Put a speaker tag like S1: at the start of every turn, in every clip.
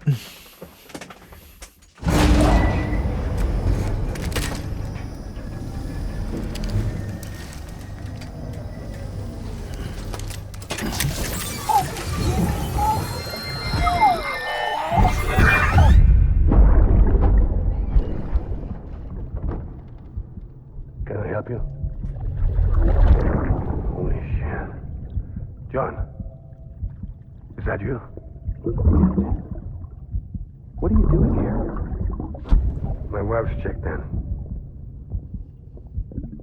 S1: Can I help you? Holy shit. John, is that you?
S2: What are you doing here?
S1: My wife's checked in.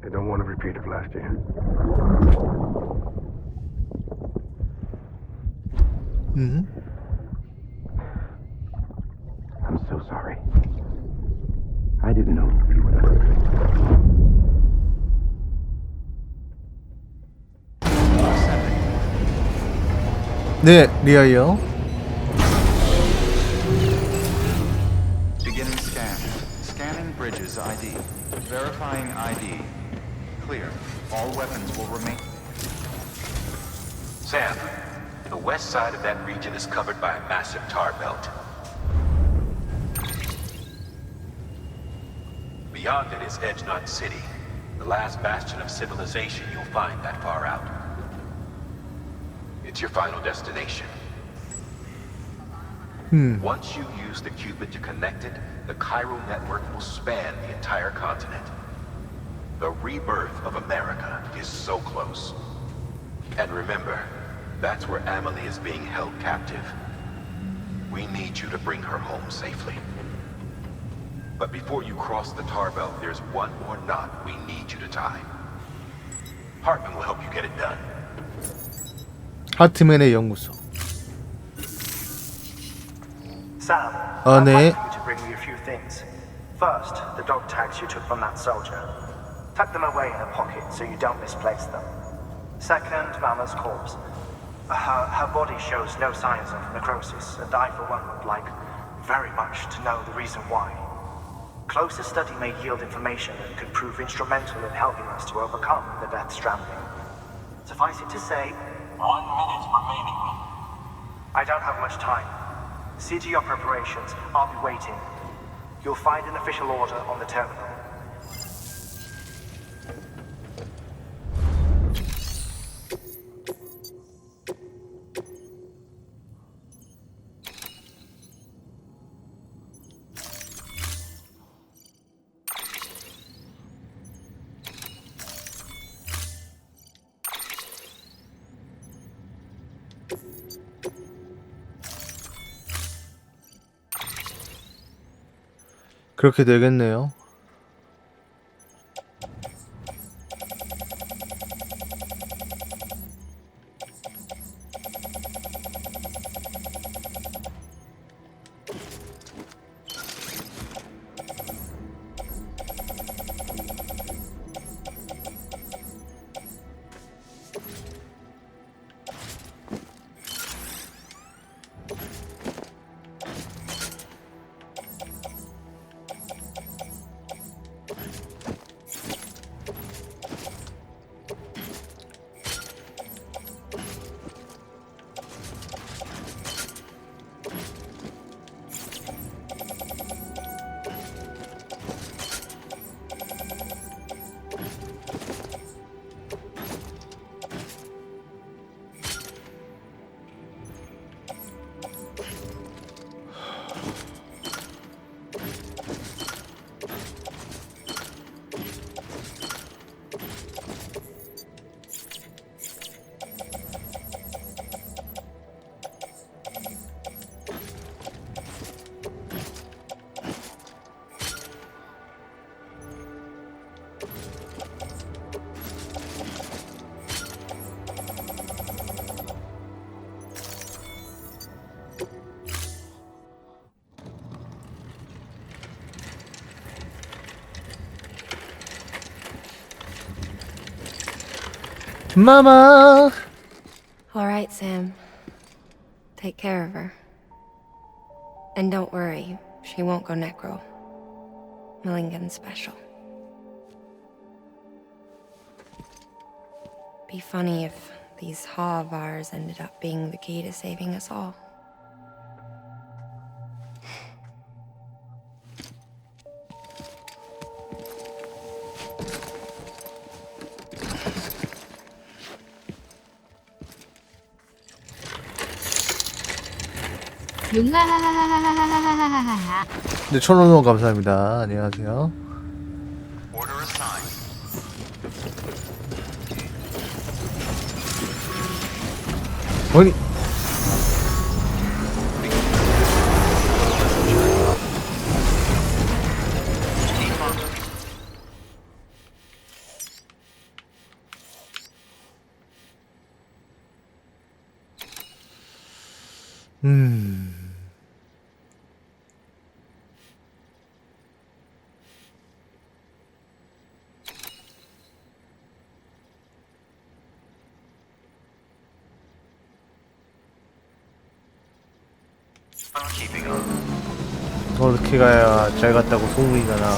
S1: They don't want a repeat of last year.
S2: Mm-hmm.
S1: I'm so sorry. I didn't know you were there.
S2: 네, 리아이요.
S3: Beginning scan. Scanning bridges ID. Verifying ID. Clear. All weapons will remain.
S4: Sam, the west side of that region is covered by a massive tar belt. Beyond it is 콦낪밊 City, the last bastion of civilization you'll find that far out. It's your final destination. Once you use the Cupid to connect it, the chiral network will span the entire continent. The rebirth of America is so close. And remember, that's where Amelie is being held captive. We need you to bring her home safely. But before you cross the tar belt, there's one more knot we need you to tie. Hartman will help you get it done.
S2: 하트맨의 연구소.
S5: Sam,
S2: 네.
S5: I'd like for you to bring me a few things. First, the dog tags you took from that soldier. Tuck them away in a pocket so you don't misplace them. Second, Mama's corpse. Her body shows no signs of necrosis, and I, for one, would like very much to know the reason why. Closer study may yield information that could prove instrumental in helping us to overcome the Death Stranding. Suffice it to say, 1 minute remaining. I don't have much time. See to your preparations. I'll be waiting. You'll find an official order on the terminal.
S2: 그렇게 되겠네요. Mama!
S6: All right, Sam. Take care of her. And don't worry, she won't go necro. Milligan's special. Be funny if these Ha of ours ended up being the key to saving us all.
S7: 용아.
S2: 네, 1,000원 감사합니다. 안녕하세요.
S3: Order assigned.
S2: 아니,
S3: I'm keeping up.
S2: 그렇게 가야 잘 갔다고 소문이가 나.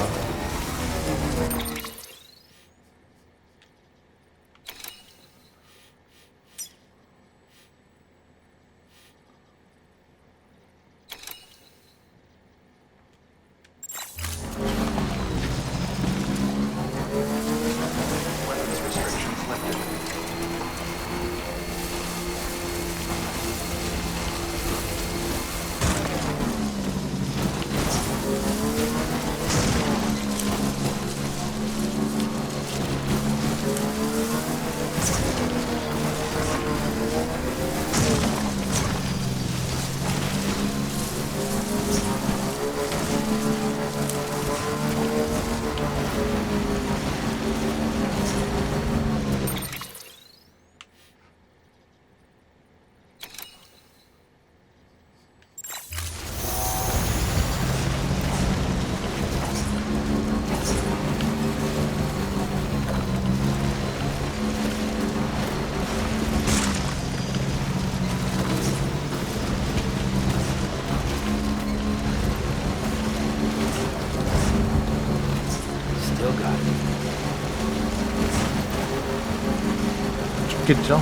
S3: Weapons restrictions lifted.
S2: 죽겠죠?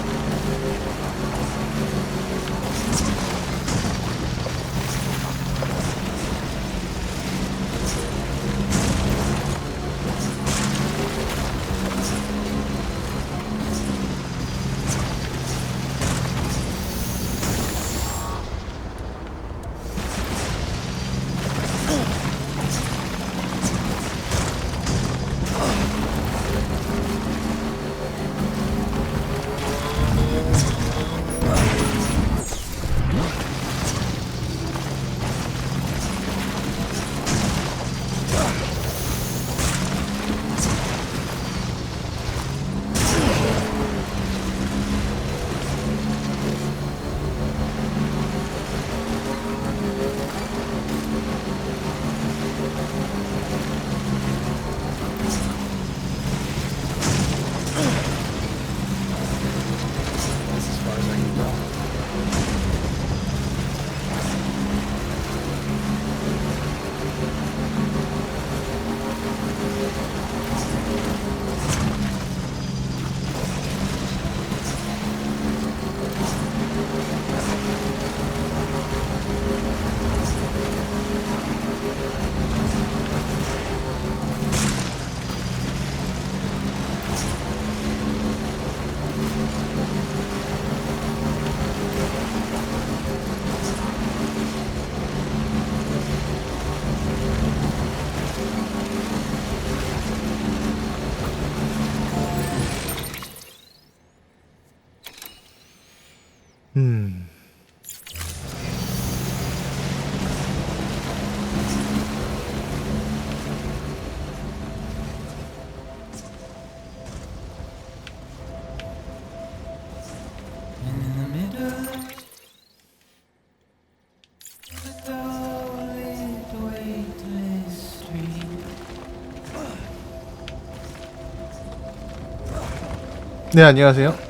S2: 네, 안녕하세요.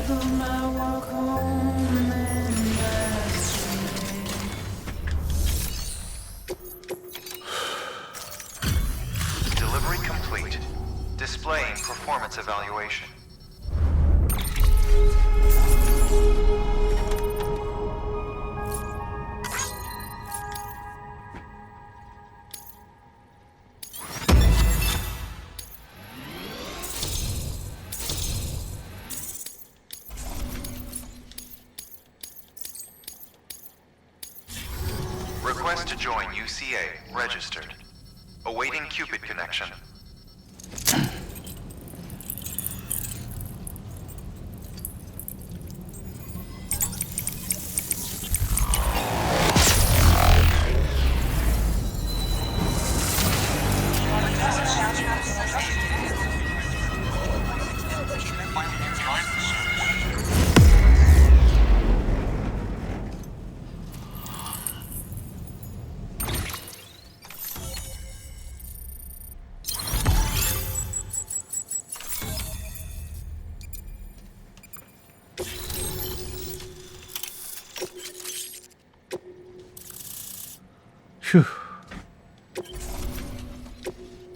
S3: Delivery complete. Displaying performance evaluation. Request to join UCA. Registered. Awaiting Cupid connection.
S2: 휴.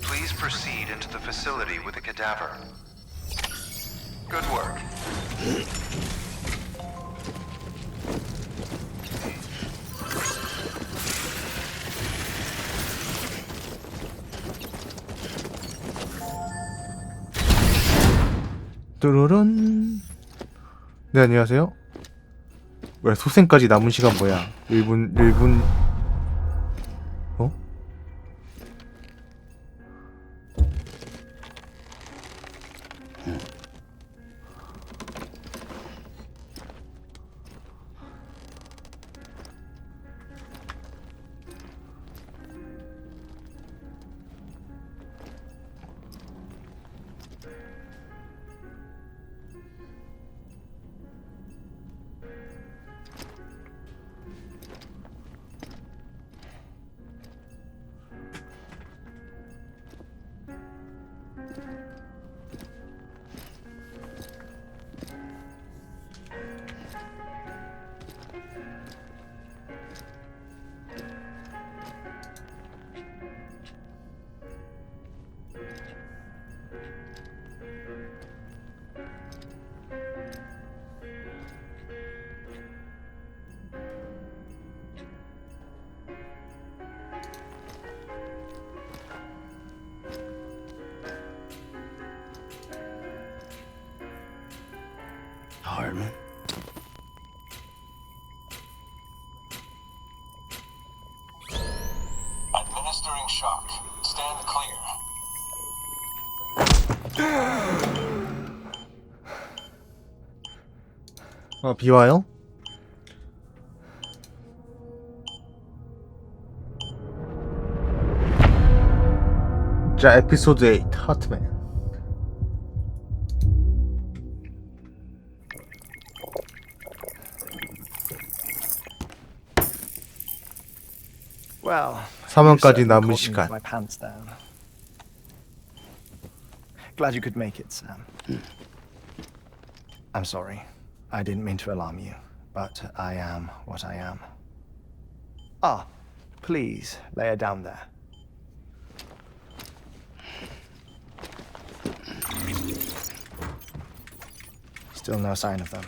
S3: Please proceed into the facility with a cadaver. Good work.
S2: 뚜루룬. 네, 안녕하세요. 왜 소생까지 남은 시간 뭐야? 1분 어?
S1: Hartman?
S7: Administering shock. Stand clear.
S2: 비와요? 자, 에피소드 8, 하트맨.
S5: Well,
S2: 사망까지
S5: you certainly
S2: 남은
S5: caught me
S2: 시간.
S5: with my pants down. Glad you could make it, Sam. I'm sorry. I didn't mean to alarm you, but I am what I am. Ah, please lay her down there. Still no sign of them.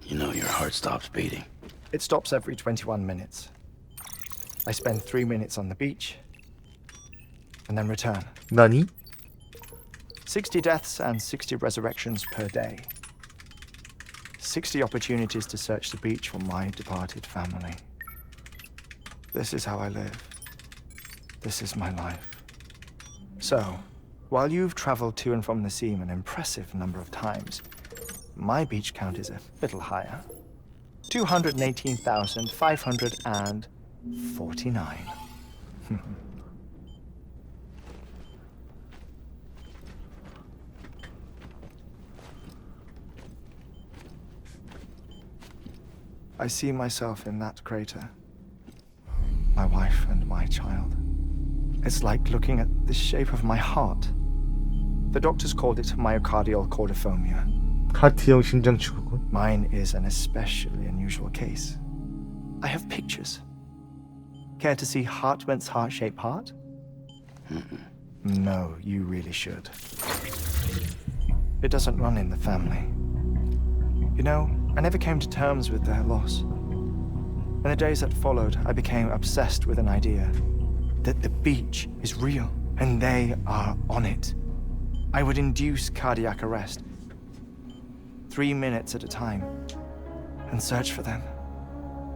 S1: You know your heart stops beating.
S5: It stops every 21 minutes. I spend 3 minutes on the beach and then return.
S2: 나니?
S5: 60 deaths and 60 resurrections per day. 60 opportunities to search the beach for my departed family. This is how I live. This is my life. So, while you've traveled to and from the sea an impressive number of times, my beach count is a little higher. 218,549. I see myself in that crater. My wife and my child. It's like looking at the shape of my heart. The doctors called it myocardial cordiphobia.
S2: 하트형 심장축후군.
S5: Mine is an especially unusual case. I have pictures. Care to see Hartman's heart-shaped heart? No, you really should. It doesn't run in the family. You know, I never came to terms with their loss. In the days that followed, I became obsessed with an idea that the beach is real and they are on it. I would induce cardiac arrest, 3 minutes at a time, and search for them,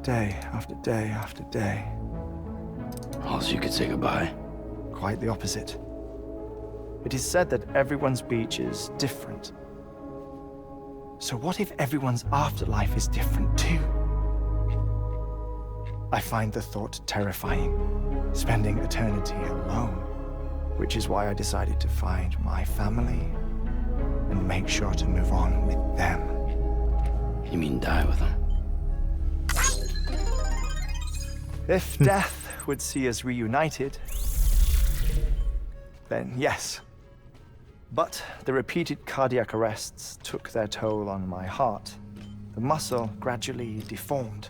S5: day after day after day.
S8: Oh, so you could say goodbye?
S5: Quite the opposite. It is said that everyone's beach is different. So what if everyone's afterlife is different too? I find the thought terrifying, spending eternity alone, which is why I decided to find my family and make sure to move on with them.
S8: You mean die with them?
S5: If death would see us reunited, then yes. But the repeated cardiac arrests took their toll on my heart. The muscle gradually deformed.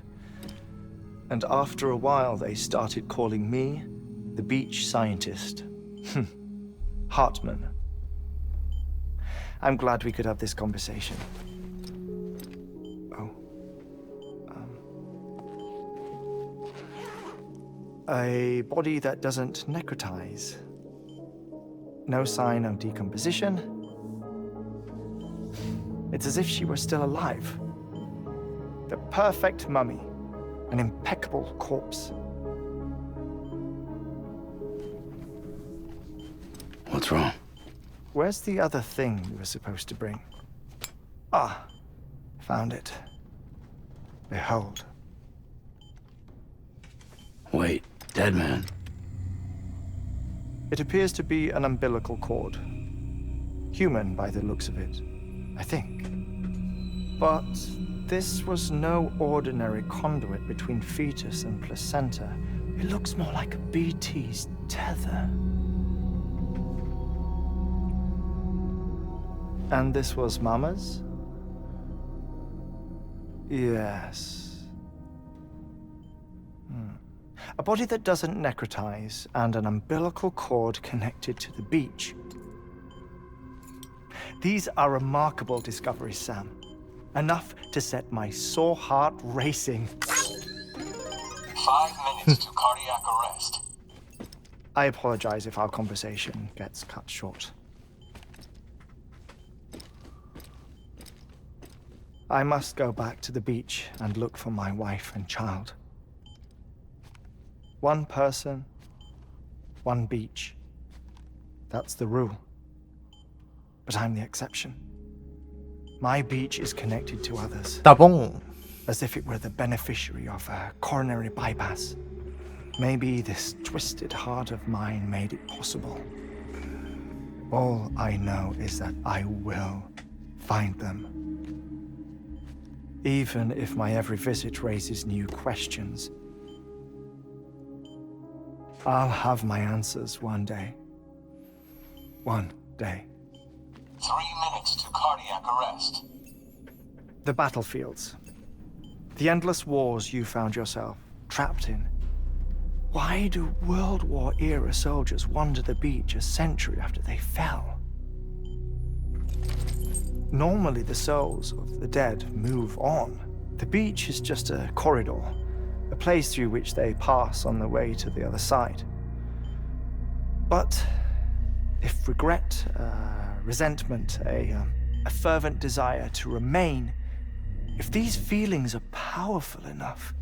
S5: And after a while, they started calling me the beach scientist. Hartman. I'm glad we could have this conversation. Oh. A body that doesn't necrotize. No sign of decomposition. It's as if she were still alive. The perfect mummy. An impeccable corpse.
S8: What's wrong?
S5: Where's the other thing we were supposed to bring? Ah, found it. Behold.
S8: Wait, dead man?
S5: It appears to be an umbilical cord. Human by the looks of it, I think. But this was no ordinary conduit between fetus and placenta. It looks more like a BT's tether. And this was Mama's? Yes. A body that doesn't necrotize and an umbilical cord connected to the beach. These are remarkable discoveries, Sam. Enough to set my sore heart racing.
S7: 5 minutes to cardiac arrest.
S5: I apologize if our conversation gets cut short. I must go back to the beach and look for my wife and child. One person, one beach. That's the rule. But I'm the exception. My beach is connected to others,
S2: 따봉.
S5: as if it were the beneficiary of a coronary bypass. Maybe this twisted heart of mine made it possible. All I know is that I will find them. Even if my every visit raises new questions, I'll have my answers one day. One day.
S7: 3 minutes to cardiac arrest.
S5: The battlefields. The endless wars you found yourself trapped in. Why do World War era soldiers wander the beach a century after they fell? Normally the souls of the dead move on. The beach is just a corridor, a place through which they pass on the way to the other side. But if regret, resentment, a fervent desire to remain, if these feelings are powerful enough,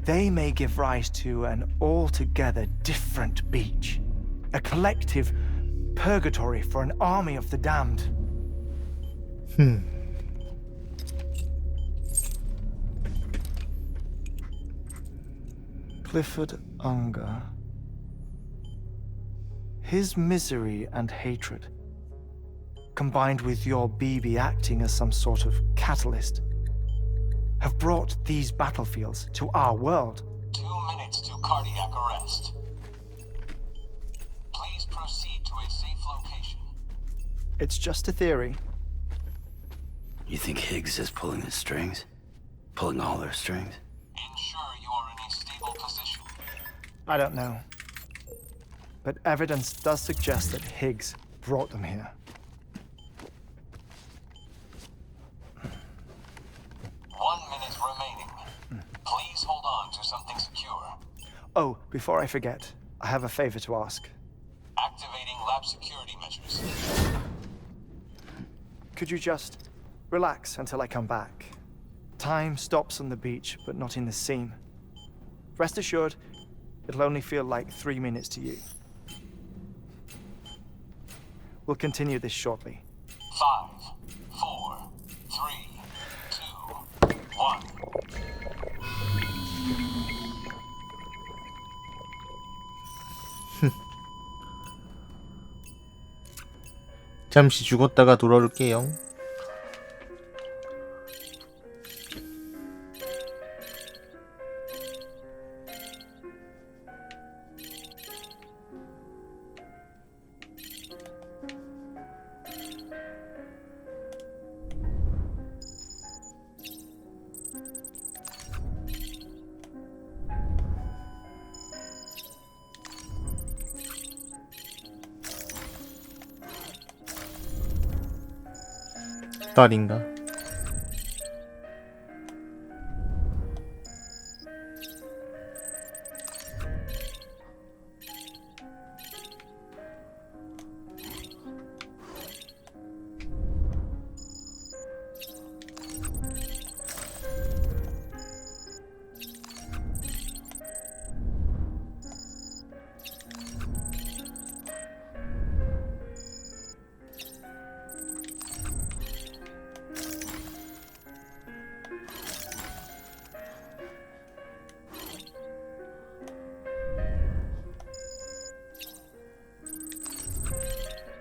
S5: they may give rise to an altogether different beach, a collective purgatory for an army of the damned. Clifford Unger. His misery and hatred, combined with your BB acting as some sort of catalyst, have brought these battlefields to our world.
S7: 2 minutes to cardiac arrest. Please proceed to a safe location.
S5: It's just a theory.
S8: You think Higgs is pulling the strings? Pulling all their strings?
S7: Ensure you are in a stable position.
S5: I don't know. But evidence does suggest that Higgs brought them here.
S7: 1 minute remaining. Please hold on to something secure.
S5: Oh, before I forget, I have a favor to ask.
S7: Activating lab security measures.
S5: Could you just relax until I come back? Time stops on the beach, but not in the scene. Rest assured, it'll only feel like 3 minutes to you. We'll continue this shortly.
S7: 5, 4, 3, 2, 1.
S2: 잠시 죽었다가 돌아올게요. 딸인가?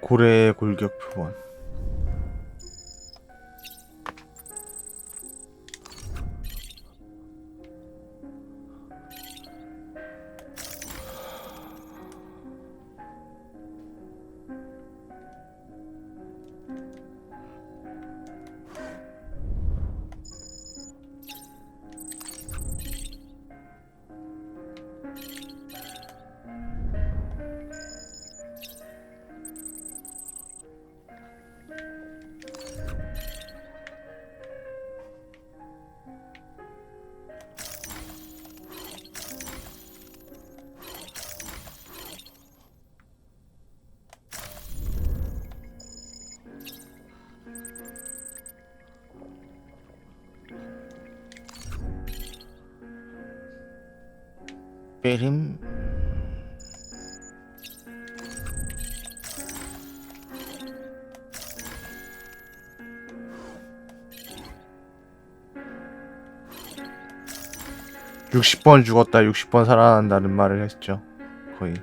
S2: 고래의 골격 표본. 빼림. (60번) 죽었다 60번 살아난다는 말을 했죠. 거의.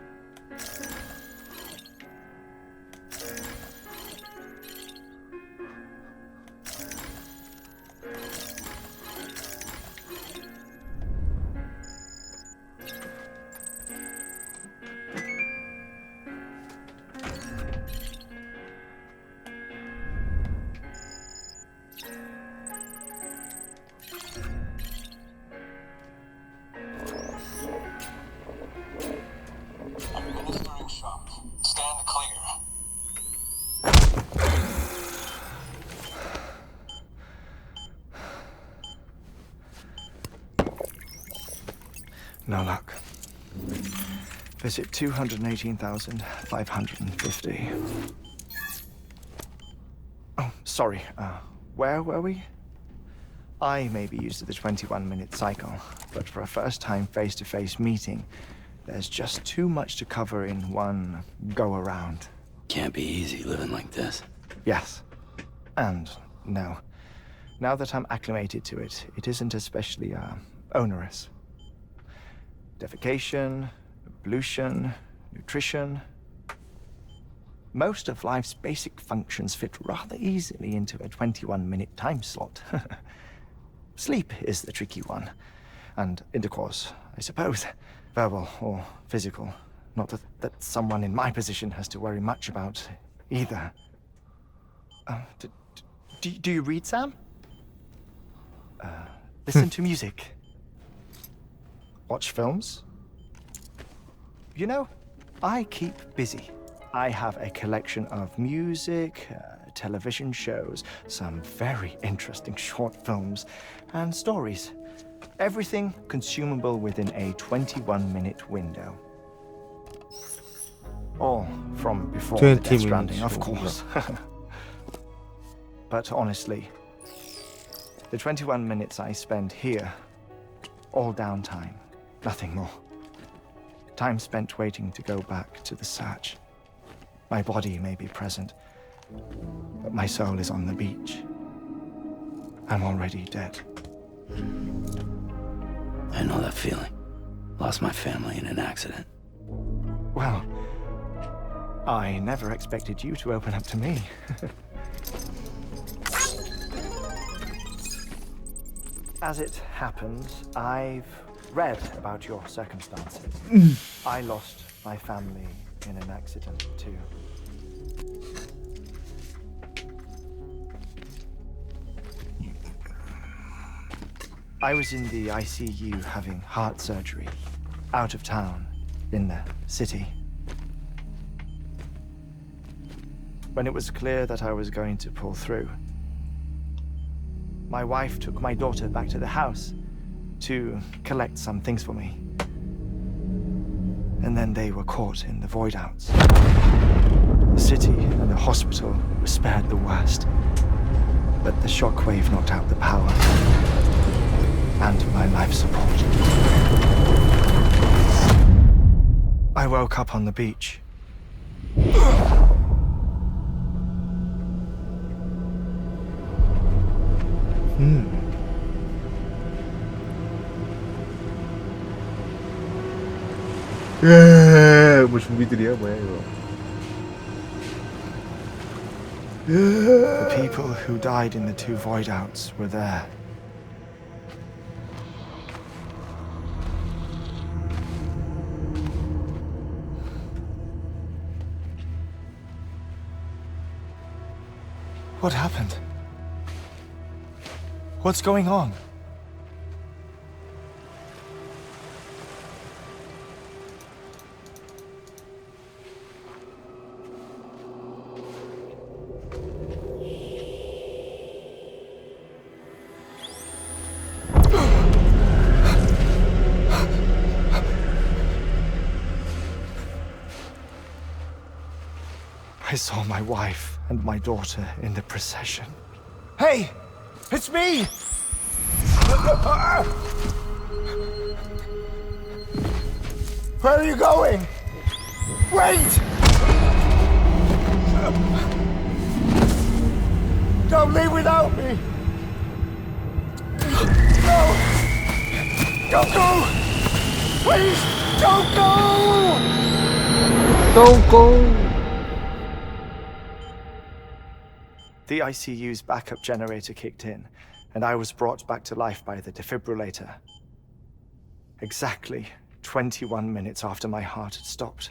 S7: Administering shock. Stand clear.
S5: No luck. Visit 218,550. Oh, sorry. Where were we? I may be used to the 21-minute cycle, but for a first-time face-to-face meeting, there's just too much to cover in one go-around.
S8: Can't be easy living like this.
S5: Yes. And no. Now that I'm acclimated to it, it isn't especially, onerous. Defecation, ablution, nutrition. Most of life's basic functions fit rather easily into a 21-minute time slot. Sleep is the tricky one. And intercourse, I suppose. Verbal or physical. Not that someone in my position has to worry much about either. Do you read, Sam? Listen to music. Watch films. You know, I keep busy. I have a collection of music, television shows, some very interesting short films, and stories. Everything consumable within a 21-minute window. All from before the
S2: 20
S5: Death Stranding,
S2: minutes.
S5: of course. But honestly, the 21 minutes I spend here, all downtime, nothing more. Time spent waiting to go back to the search. My body may be present, but my soul is on the beach. I'm already dead.
S8: I know that feeling. Lost my family in an accident.
S5: Well, I never expected you to open up to me. As it happens, I've read about your circumstances. I lost my family in an accident too. I was in the ICU having heart surgery, out of town, in the city. When it was clear that I was going to pull through, my wife took my daughter back to the house to collect some things for me. And then they were caught in the void outs. The city and the hospital were spared the worst, but the shockwave knocked out the power and my life support. I woke up on the beach.
S2: 뭐 준비들이야 뭐야 이거.
S5: The people who died in the two void outs were there. What happened? What's going on? I saw my wife and my daughter in the procession. Hey! It's me! Where are you going? Wait! Don't leave without me! No! Don't go! Please, don't go!
S2: Don't go.
S5: The ICU's backup generator kicked in, and I was brought back to life by the defibrillator. Exactly 21 minutes after my heart had stopped.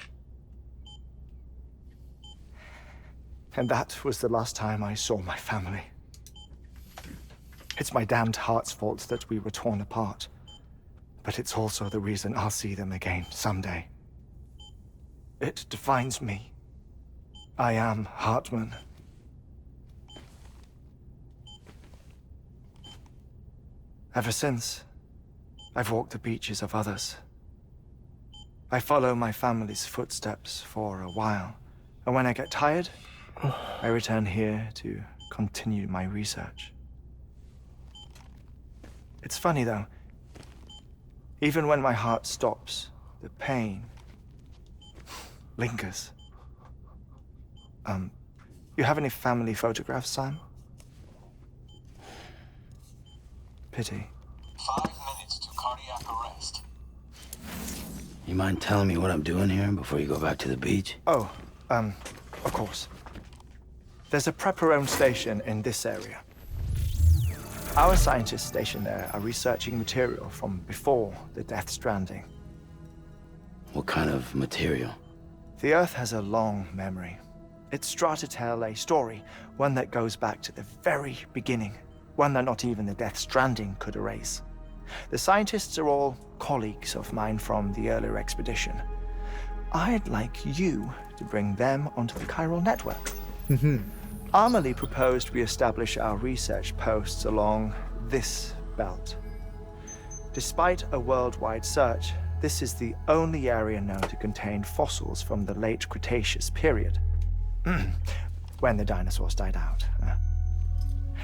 S5: And that was the last time I saw my family. It's my damned heart's fault that we were torn apart, but it's also the reason I'll see them again someday. It defines me. I am Hartman. Ever since, I've walked the beaches of others. I follow my family's footsteps for a while, and when I get tired, I return here to continue my research. It's funny though, even when my heart stops, the pain lingers. You have any family photographs, Sam? Pity.
S7: 5 minutes to cardiac arrest.
S8: You mind telling me what I'm doing here before you go back to the beach?
S5: Oh, of course. There's a prepper-owned station in this area. Our scientists stationed there are researching material from before the Death Stranding.
S8: What kind of material?
S5: The Earth has a long memory. It's trying to tell a story, one that goes back to the very beginning, one that not even the Death Stranding could erase. The scientists are all colleagues of mine from the earlier expedition. I'd like you to bring them onto the chiral network. Amelie proposed we establish our research posts along this belt. Despite a worldwide search, this is the only area known to contain fossils from the late Cretaceous period, when the dinosaurs died out.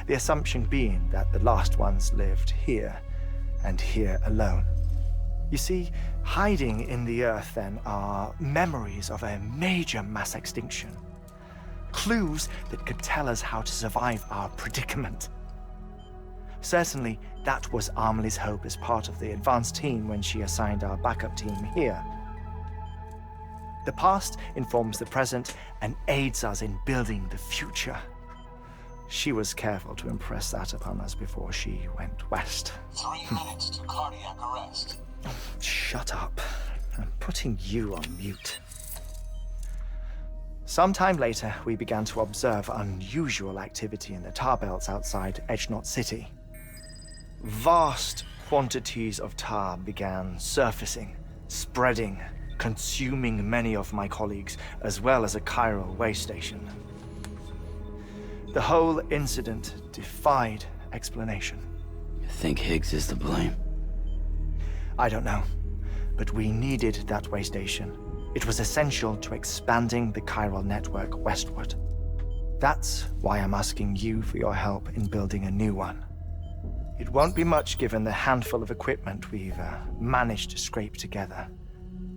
S5: The assumption being that the last ones lived here, and here alone. You see, hiding in the Earth then are memories of a major mass extinction. Clues that could tell us how to survive our predicament. Certainly, that was Amelie's hope as part of the advanced team when she assigned our backup team here. The past informs the present and aids us in building the future. She was careful to impress that upon us before she went west.
S7: 3 minutes to cardiac arrest.
S5: Shut up. I'm putting you on mute. Sometime later, we began to observe unusual activity in the tar belts outside Echnot City. Vast quantities of tar began surfacing, spreading, consuming many of my colleagues, as well as a chiral way station. The whole incident defied explanation.
S8: You think Higgs is to blame?
S5: I don't know, but we needed that way station. It was essential to expanding the chiral network westward. That's why I'm asking you for your help in building a new one. It won't be much given the handful of equipment we've managed to scrape together.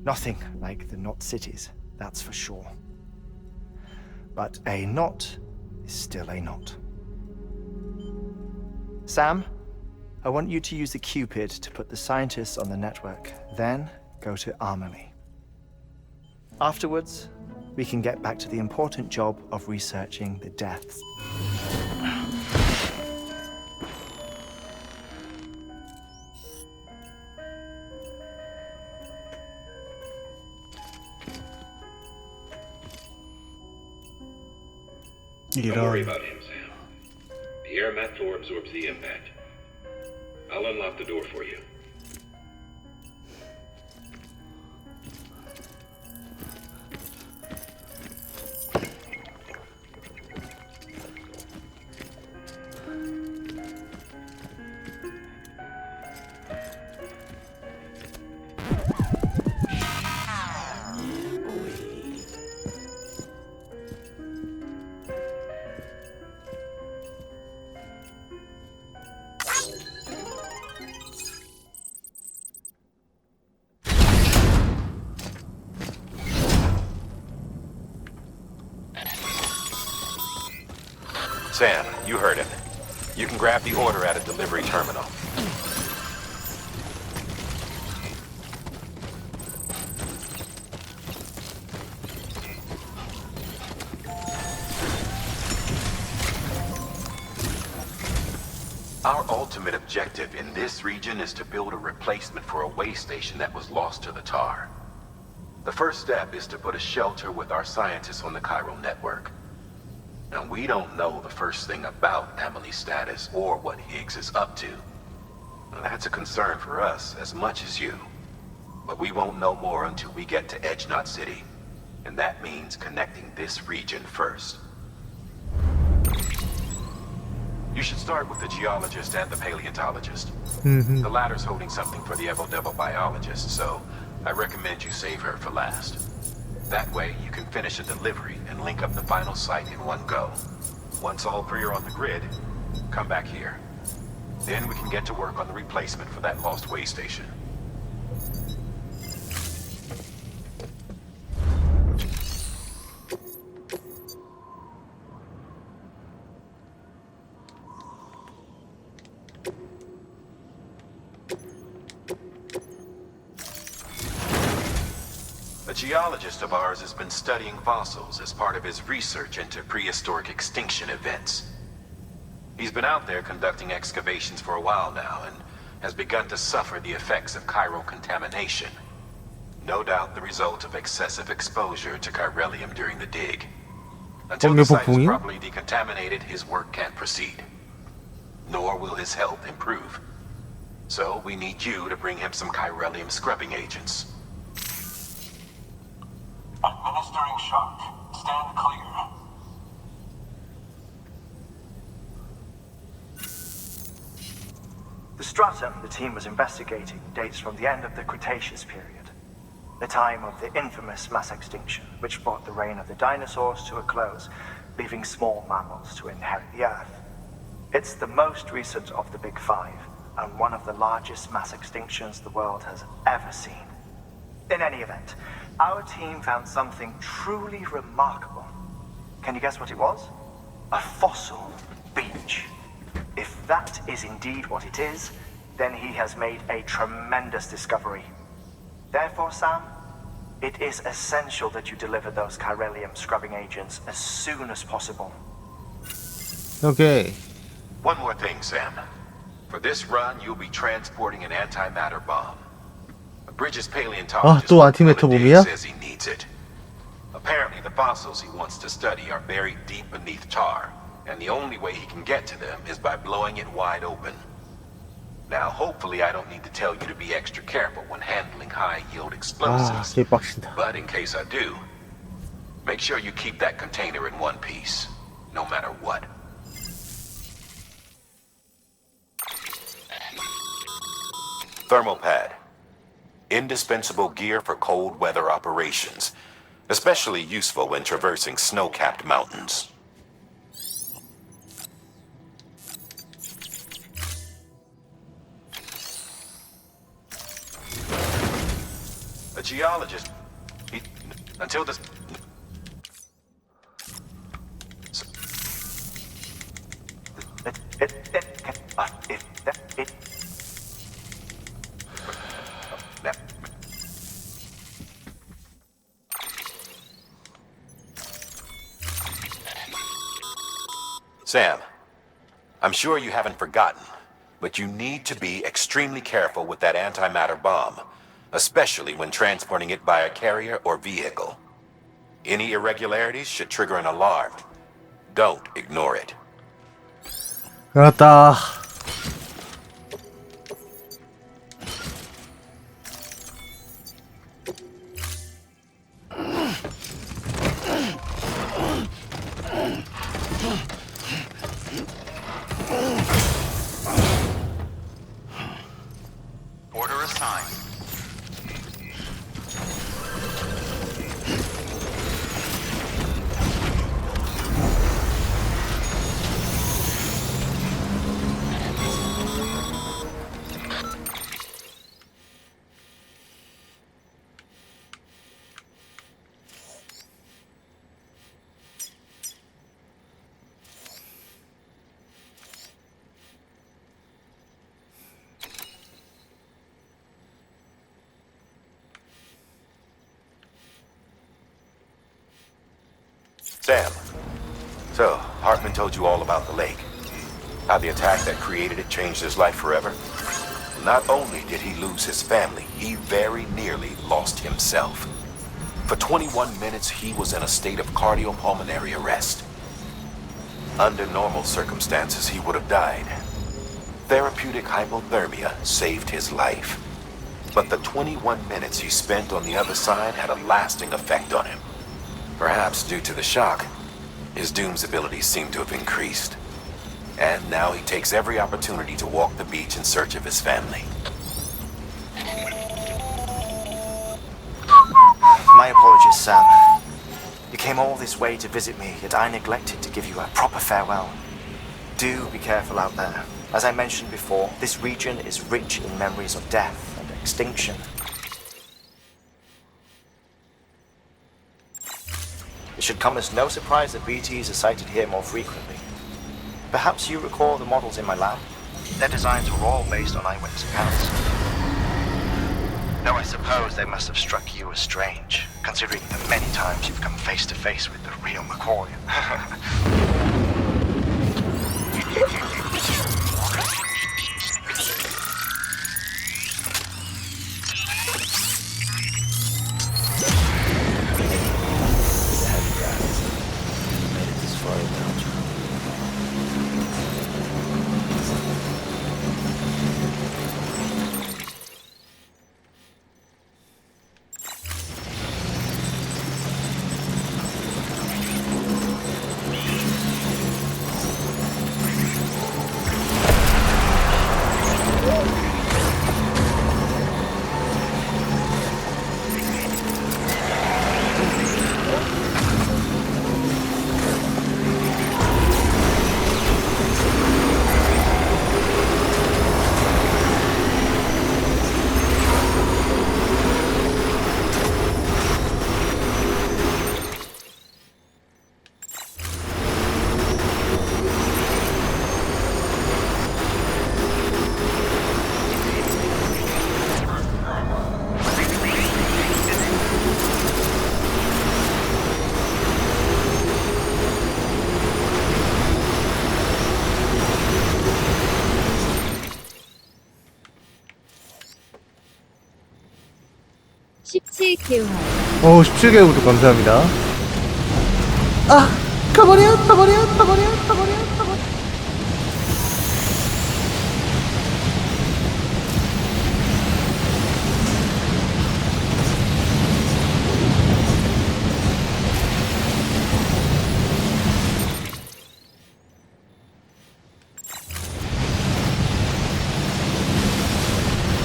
S5: Nothing like the knot cities, that's for sure. But a knot is still a knot. Sam, I want you to use the Cupid to put the scientists on the network, then go to Amelie. Afterwards, we can get back to the important job of researching the deaths.
S9: Don't worry about him, Sam. The air mat floor absorbs the impact. I'll unlock the door for you.
S4: Sam, you heard him. You can grab the order at a delivery terminal. Our ultimate objective in this region is to build a replacement for a way station that was lost to the tar. The first step is to put a shelter with our scientists on the chiral network. Now, we don't know the first thing about Amelie's status or what Higgs is up to. Now, that's a concern for us as much as you. But we won't know more until we get to Echnot City. And that means connecting this region first. You should start with the geologist and the paleontologist. The latter's holding something for the Evo-Devo biologist, so I recommend you save her for last. That way, you can finish a delivery and link up the final site in one go. Once all three are on the grid, come back here. Then we can get to work on the replacement for that lost way station. A geologist of ours has been studying fossils as part of his research into prehistoric extinction events. He's been out there conducting excavations for a while now and has begun to suffer the effects of chiral contamination. No doubt the result of excessive exposure to chiralium during the dig. Until the site is properly decontaminated, his work can't proceed. Nor will his health improve. So we need you to bring him some chiralium scrubbing agents.
S7: Administering shock. Stand clear.
S5: The stratum the team was investigating dates from the end of the Cretaceous period, the time of the infamous mass extinction, which brought the reign of the dinosaurs to a close, leaving small mammals to inherit the Earth. It's the most recent of the Big Five, and one of the largest mass extinctions the world has ever seen. In any event, our team found something truly remarkable. Can you guess what it was? A fossil beach. If that is indeed what it is, then he has made a tremendous discovery. Therefore, Sam, it is essential that you deliver those chiralium scrubbing agents as soon as possible.
S2: Okay.
S4: One more thing, Sam. For this run, you'll be transporting an antimatter bomb. Bridges paleontologist
S2: 또 안티매터 봄이야?
S4: says he needs it. Apparently, the fossils he wants to study are buried deep beneath tar, and the only way he can get to them is by blowing it wide open. Now, hopefully, I don't need to tell you to be extra careful when handling high-yield explosives.
S2: 개빡친다.
S4: But in case I do, make sure you keep that container in one piece, no matter what. Thermal pad. Indispensable gear for cold weather operations, especially useful when traversing snow-capped mountains. A geologist, until this... Sam, I'm sure you haven't forgotten, but you need to be extremely careful with that antimatter bomb, especially when transporting it by a carrier or vehicle. Any irregularities should trigger an alarm. Don't ignore it.
S2: 알았다.
S3: Order assigned.
S4: Sam, so Hartman told you all about the lake. How the attack that created it changed his life forever. Not only did he lose his family, he very nearly lost himself. For 21 minutes, he was in a state of cardiopulmonary arrest. Under normal circumstances, he would have died. Therapeutic hypothermia saved his life. But the 21 minutes he spent on the other side had a lasting effect on him. Perhaps due to the shock, his Doom's abilities seem to have increased. And now he takes every opportunity to walk the beach in search of his family.
S5: My apologies, Sam. You came all this way to visit me, yet I neglected to give you a proper farewell. Do be careful out there. As I mentioned before, this region is rich in memories of death and extinction. It should come as no surprise that BTs are sighted here more frequently. Perhaps you recall the models in my lab? Their designs were all based on eyewitness accounts. Though I suppose they must have struck you as strange, considering the many times you've come face to face with the real McCoy.
S10: 17개월.
S2: 17개월 구독 감사합니다. 가버려.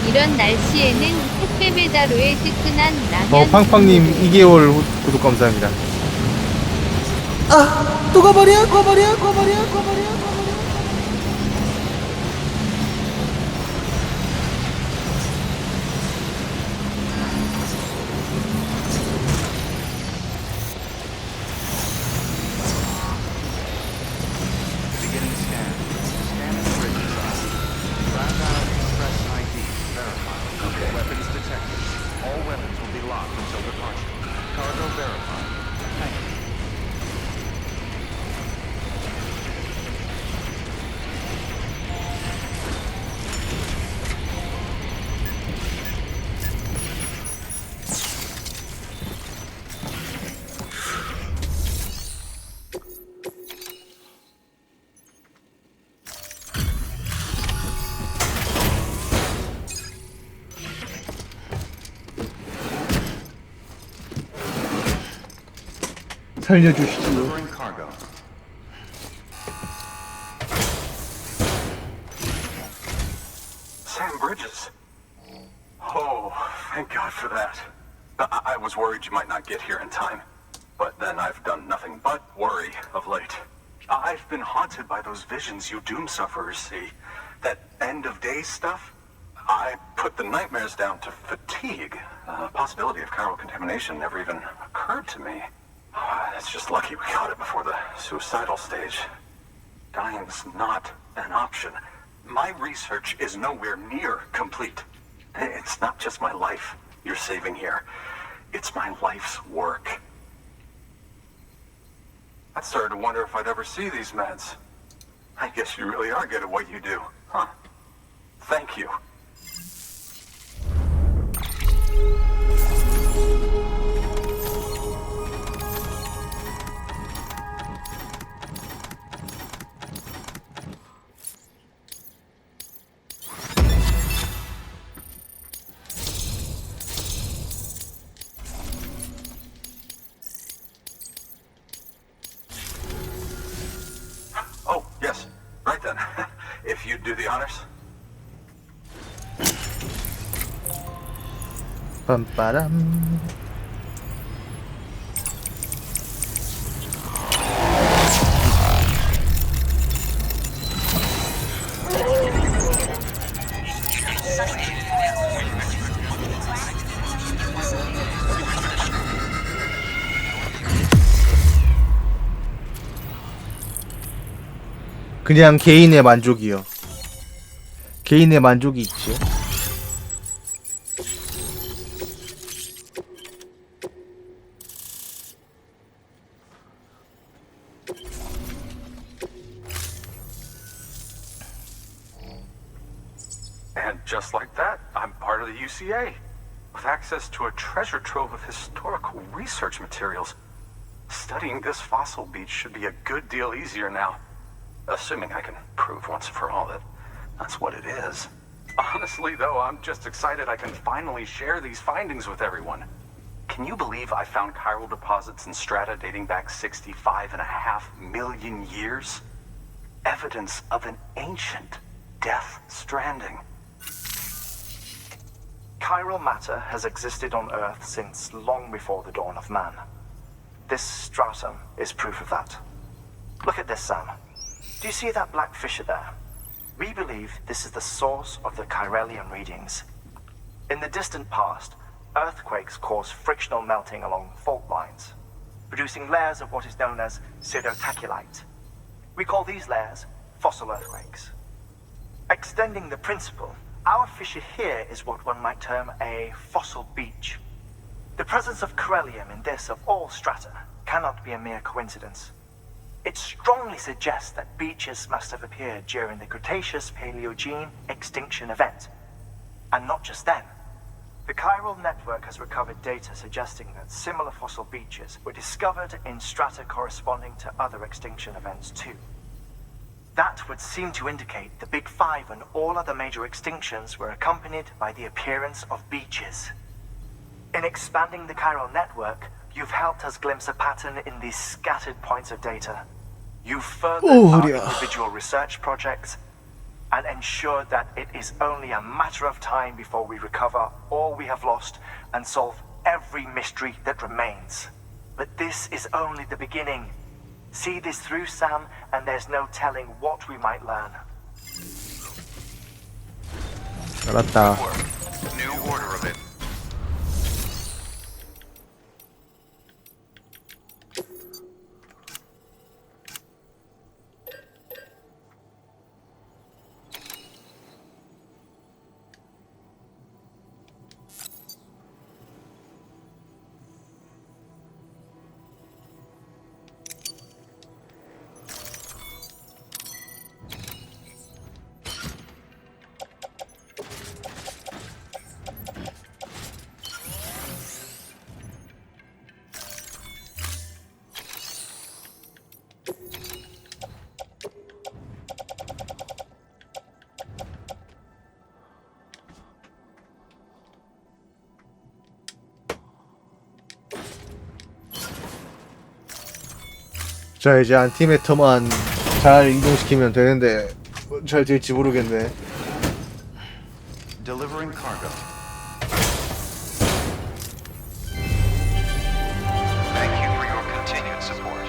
S10: 이런 날씨에는 택배 배달 후에 뜨끈한 라면.
S2: 팡팡님 2개월 구독 감사합니다. 또 가버려.
S3: Beginning scan. Scanning bridges ID. Round out express ID. Verified. Okay. Weapons detected. All weapons will be locked until departure. Cargo verified. Thank you.
S2: 살려주시죠.
S3: Delivering cargo.
S4: Sam Bridges. Oh, thank God for that. I was worried you might not get here in time. But then I've done nothing but worry of late. I've been haunted by those visions you doom sufferers see. That end of days stuff. I put the nightmares down to fatigue. The possibility of chiral contamination never even occurred to me. It's just lucky we got it before the suicidal stage. Dying's not an option. My research is nowhere near complete. It's not just my life you're saving here. It's my life's work. I started to wonder if I'd ever see these meds. I guess you really are good at what you do, huh? Thank you. Oh, yes. Right then. If you'd do the honors.
S2: 빰빠람. 그냥 개인의 만족이요. 개인의 만족이 있지.
S4: And just like that, I'm part of the UCA, with access to a treasure trove of historical research materials. Studying this fossil beach should be a good deal easier now, assuming I can prove once for all that that's what it is. Honestly, though, I'm just excited I can finally share these findings with everyone. Can you believe I found chiral deposits in strata dating back 65.5 million years? Evidence of an ancient death stranding.
S5: Chiral matter has existed on Earth since long before the dawn of man. This stratum is proof of that. Look at this, Sam. Do you see that black fissure there? We believe this is the source of the chiralian readings. In the distant past, earthquakes cause frictional melting along fault lines, producing layers of what is known as pseudotaculite. We call these layers fossil earthquakes. Extending the principle, our fissure here is what one might term a fossil beach. The presence of chiralium in this of all strata cannot be a mere coincidence. It strongly suggests that beaches must have appeared during the Cretaceous-Paleogene extinction event. And not just then, The chiral network has recovered data suggesting that similar fossil beaches were discovered in strata corresponding to other extinction events too. That would seem to indicate the Big Five and all other major extinctions were accompanied by the appearance of beaches. In expanding the chiral network, you've helped us glimpse a pattern in these scattered points of data. You've furthered our individual research projects and ensured that it is only a matter of time before we recover all we have lost and solve every mystery that remains. But this is only the beginning. See this through, Sam, and there's no telling what we might learn.
S2: 알았다.
S3: New order of it.
S2: 자, 이제 안티매터만 잘 이동시키면 되는데 잘 될지 모르겠네.
S3: Delivering cargo. Thank you for your continued support.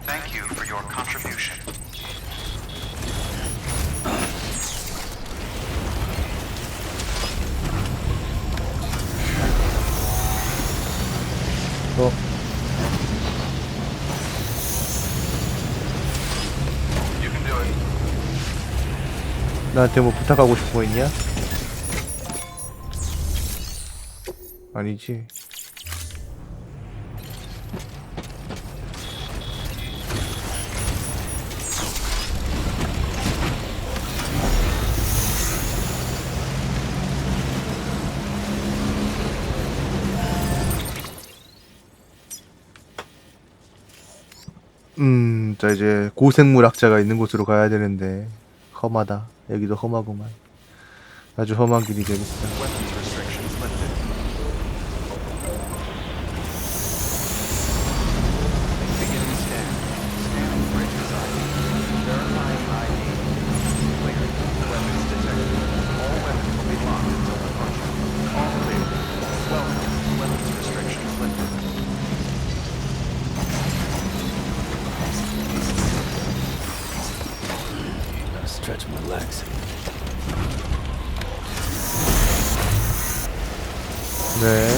S3: Thank you for your contribution. You can do it.
S2: 나한테 뭐 부탁하고 싶은 거 있냐? 아니지. 자, 이제 고생물 학자가 있는 곳으로 가야 되는데 험하다. 여기도 험하구만. 아주 험한 길이 되겠어.
S3: Weapons restrictions lifted. Beginning scan. Scanning bridges ID. Verifying ID. Clear. Weapons detected. All weapons will be locked until departure. All clear. Welcome. Weapons restrictions lifted.
S8: Stretch my legs.
S2: 네.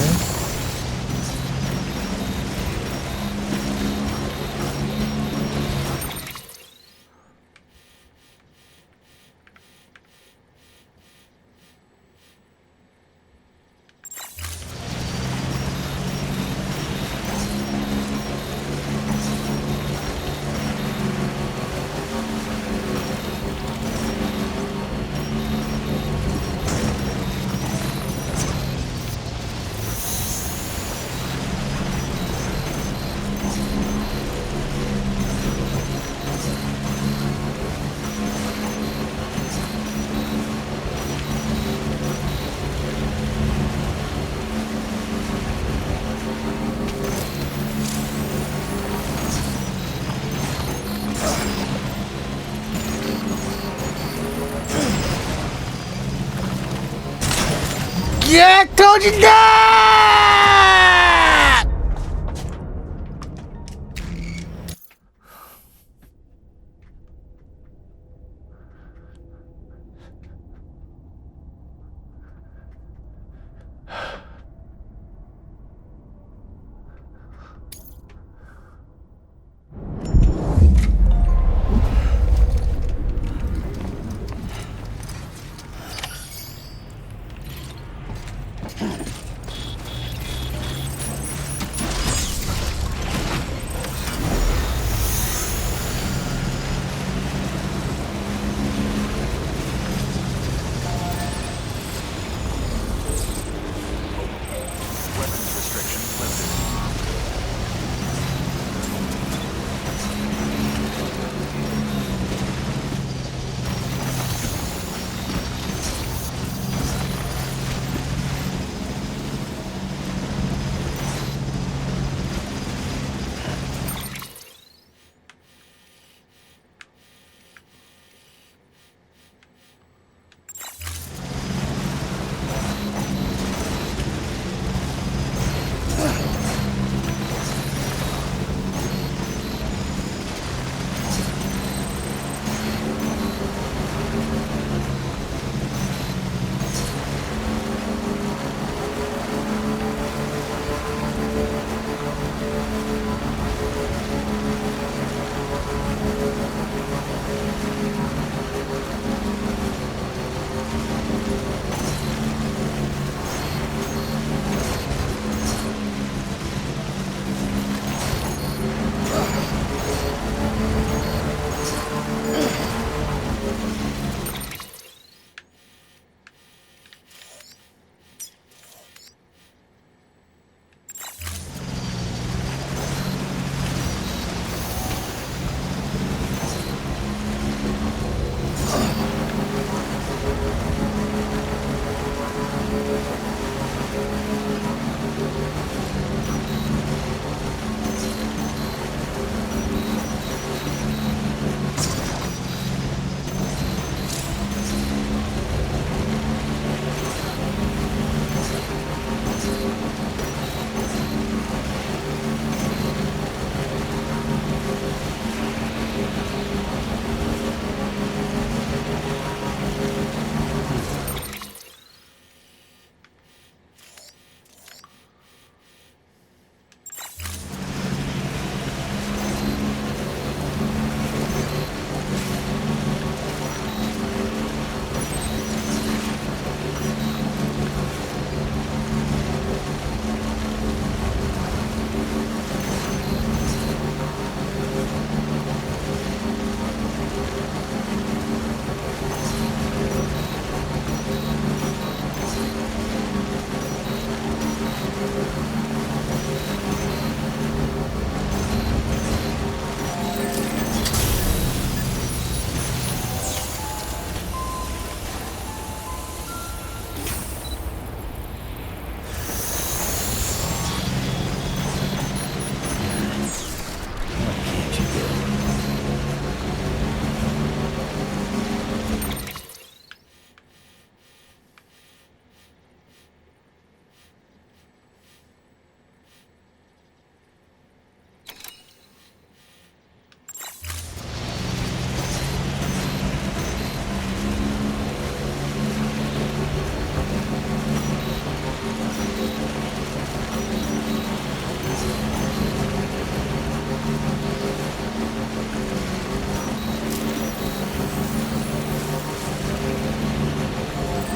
S2: 예, 터진다!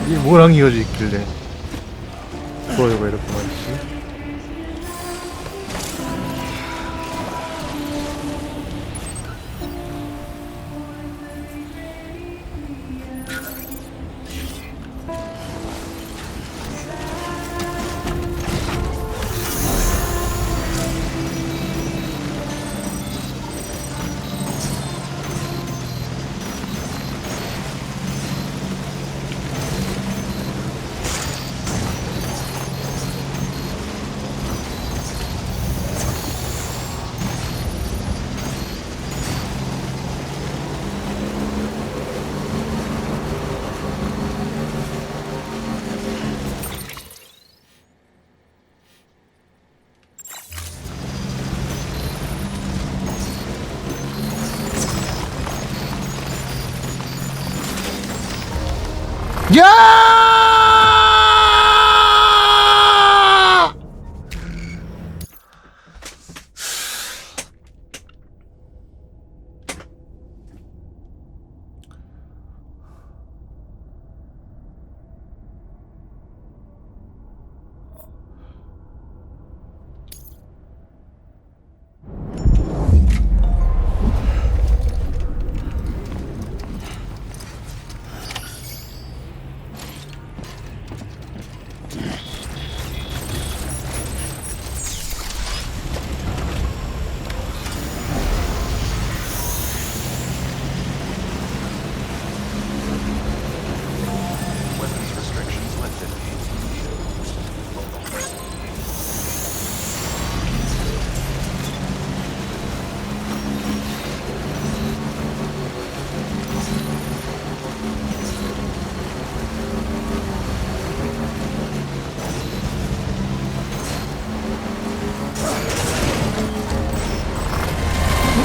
S2: 이게 뭐랑 이어져 있길래 좋아요가 이렇게 많지? 야!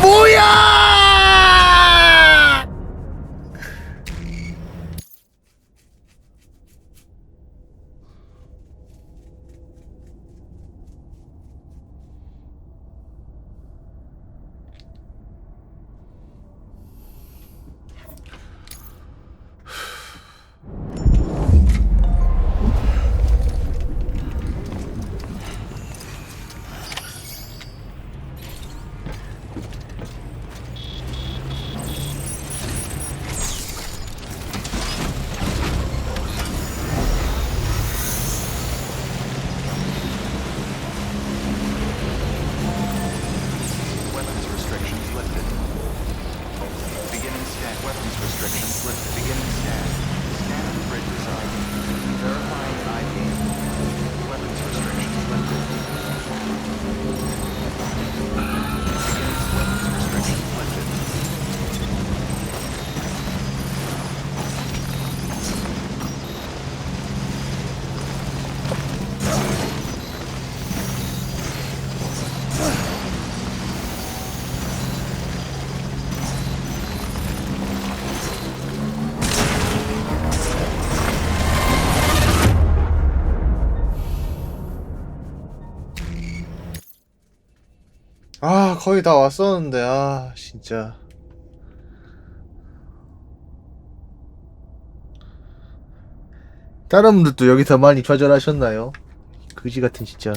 S2: 뭐야! 아, 거의 다 왔었는데, 아, 진짜. 다른 분들도 여기서 많이 좌절하셨나요? 그지 같은 진짜.